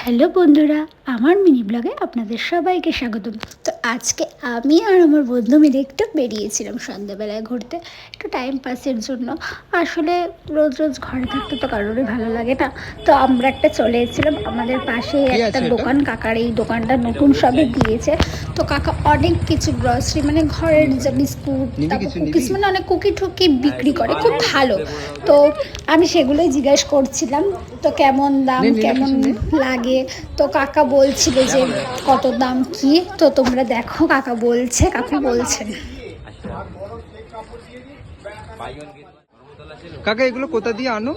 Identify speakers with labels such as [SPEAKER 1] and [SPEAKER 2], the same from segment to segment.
[SPEAKER 1] Hello বন্ধুরা, আমার mini ব্লগে আপনাদের সবাইকে স্বাগতম। তো আজকে আমি আর আমার বন্ধু মিলে একটু বেরিয়েছিলাম সন্ধ্যাবেলায় ঘুরতে, একটু টাইম পাসের জন্য। আসলে রোজ রোজ ঘরে থাকতে তো কারোরই ভালো লাগে না। তো আমরা একটা চলে এসেছিলাম আমাদের পাশে একটা দোকান, কাকার এই দোকানটা নতুন সবে দিয়েছে। তো কাকা অনেক কিছু গ্রসারি মানে ঘরের যে বিস্কুট, তারপর কুকিজ, মানে অনেক কুকি টুকি বিক্রি করে, খুব ভালো। তো আমি সেগুলোই জিজ্ঞেস করছিলাম তো কেমন দাম, কেমন লাগে। তো কাকা বলছিল যে কত দাম কি। তো তোমরা দেখো কাকা বলছে, কাকু বলছেন।
[SPEAKER 2] কাকা এগুলো কোথা দিয়ে আনো?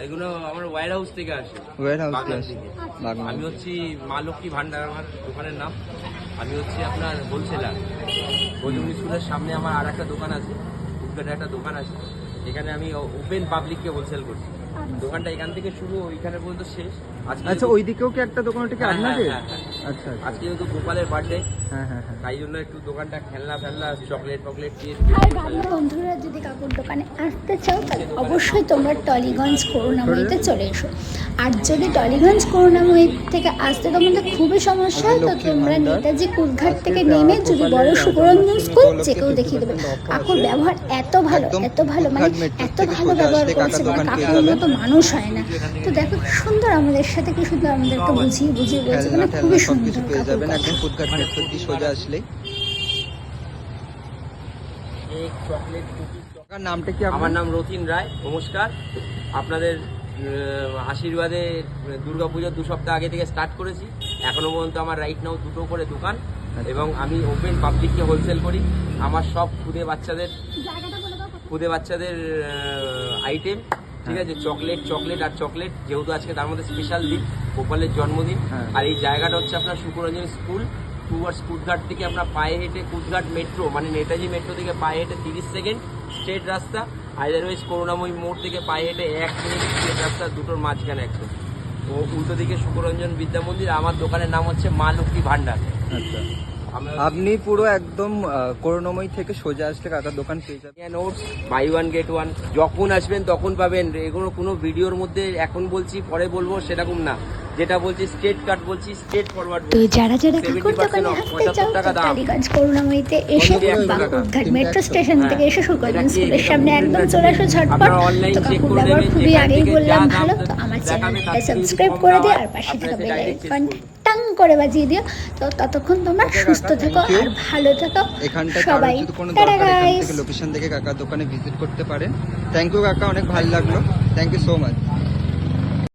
[SPEAKER 3] এগুলো আমার ওয়্যার হাউস থেকে আসে।
[SPEAKER 2] ওয়্যার হাউস থেকে আসে।
[SPEAKER 3] আমি হচ্ছি মা লক্ষ্মী ভান্ডার, আমার দোকানের নাম। আমি হচ্ছি আপনার হোলসেলার। বজুনি স্কুলের সামনে আমার আর একটা দোকান আছে, উদ্ঘাটে একটা দোকান আছে। এখানে আমি ওপেন পাবলিককে হোলসেল করছি। দোকানটা এখান থেকে শুরু ওইখানে পর্যন্ত শেষ।
[SPEAKER 2] আচ্ছা, ওই দিকেও কি একটা দোকান, ওটা কি আপনাদের? আচ্ছা,
[SPEAKER 3] আজকে যেহেতু গোপালের বার্থডে,
[SPEAKER 2] হ্যাঁ হ্যাঁ হ্যাঁ,
[SPEAKER 3] তাই জন্য একটু দোকানটা খেলনা ফেলনা, চকলেট দিয়ে।
[SPEAKER 1] আর ভালো বন্ধুরা, যদি কাকুর দোকানে আসতে চাও তাহলে অবশ্যই তোমরা টলিগঞ্জ করুণাময়ীতে চলে এসো। আর যদি টলিগঞ্জ করুণাময়ী থেকে আসতে তোমাদের খুবই সমস্যা হয়, তো তোমরা নেতাজি কুদঘাট থেকে নেমে যদি বড় সুবরঞ্জন স্কুল, যেকেও দেখিয়ে দেবে। কাকুর ব্যবহার এত ভালো, এত ভালো, মানে এত ভালো ব্যবহার করেছে, মানে কাকুর মতো মানুষ হয় না। তো দেখো কি সুন্দর আমাদের সাথে, কি সুন্দর আমাদেরকে বুঝিয়ে বুঝিয়ে বলছে, মানে খুবই সুন্দর
[SPEAKER 2] পেয়ে যাবেন
[SPEAKER 1] কাকুর।
[SPEAKER 2] একদম কুদঘাট মেট্রো দিয়ে সোজা আসলেই।
[SPEAKER 3] চকলেট
[SPEAKER 2] কাকার নামটা কি?
[SPEAKER 3] আমার নাম রতিন রায়। নমস্কার। আপনাদের আশীর্বাদে দুর্গাপুজোর 2 সপ্তাহ আগে থেকে স্টার্ট করেছি। এখনো পর্যন্ত আমার রাইট নাও 2টো করে দোকান, এবং আমি ওপেন পাবলিককে হোলসেল করি। আমার সব খুদে বাচ্চাদের আইটেম, ঠিক আছে। চকলেট আর চকলেট, যেহেতু আজকে তার মধ্যে স্পেশাল দিন, গোপালের জন্মদিন। আর এই জায়গাটা হচ্ছে আপনার সুকুরঞ্জন স্কুল টুয়ার্ডস কুদঘাট থেকে আপনার পায়ে হেঁটে, কুদঘাট মেট্রো মানে নেতাজি মেট্রো থেকে পায়ে হেঁটে 30 সেকেন্ড স্ট্রেট রাস্তা। আদারওয়াইজ করুণাময়ী মোড় থেকে পায়ে হেঁটে 1 মিনিট স্ট্রেট রাস্তা, দুটোর মাঝখানে একদম। ও উল্টো দিকে সুকুরঞ্জন বিদ্যা মন্দির। আমার দোকানের নাম হচ্ছে মা লক্ষ্মী ভান্ডার।
[SPEAKER 2] আচ্ছা, আপনি পুরো একদম করুণাময়ী থেকে সোজা আসলে কাকার দোকান পেয়ে যাবেন।
[SPEAKER 3] নোটস বাই 1 গেট 1 যখন আসবেন তখন পাবেন। এগুলো কোনো ভিডিওর মধ্যে এখন বলছি পরে বলবো সেরকম না, যেটা বলছি স্ট্রেট কাট বলছি, স্ট্রেট ফরওয়ার্ড।
[SPEAKER 1] তো যারা যারা কাকুর দোকানে আসতে চাও, টালিগঞ্জ করুণাময়ীতে এসে বা কুদঘাট মেট্রো স্টেশন থেকে এসে সুকুরঞ্জন স্কুলের সামনে একদম চলে আসো ঝটপট। তো কাকুর ব্যবহার খুবই, আগেই বললাম, ভালো। তো আমার চ্যানেলটা সাবস্ক্রাইব করে দিও, আর পাশে থাকা বেল আইকন টাং করে বাজিয়ে দিও। তো ততক্ষণ তোমরা সুস্থ থেকো আর ভালো থেকো সবাই। Tata guys.
[SPEAKER 2] লোকেশন থেকে কাকার দোকানে ভিজিট করতে পারেন। থ্যাংক ইউ কাকা, অনেক ভালো লাগলো। Thank you so much.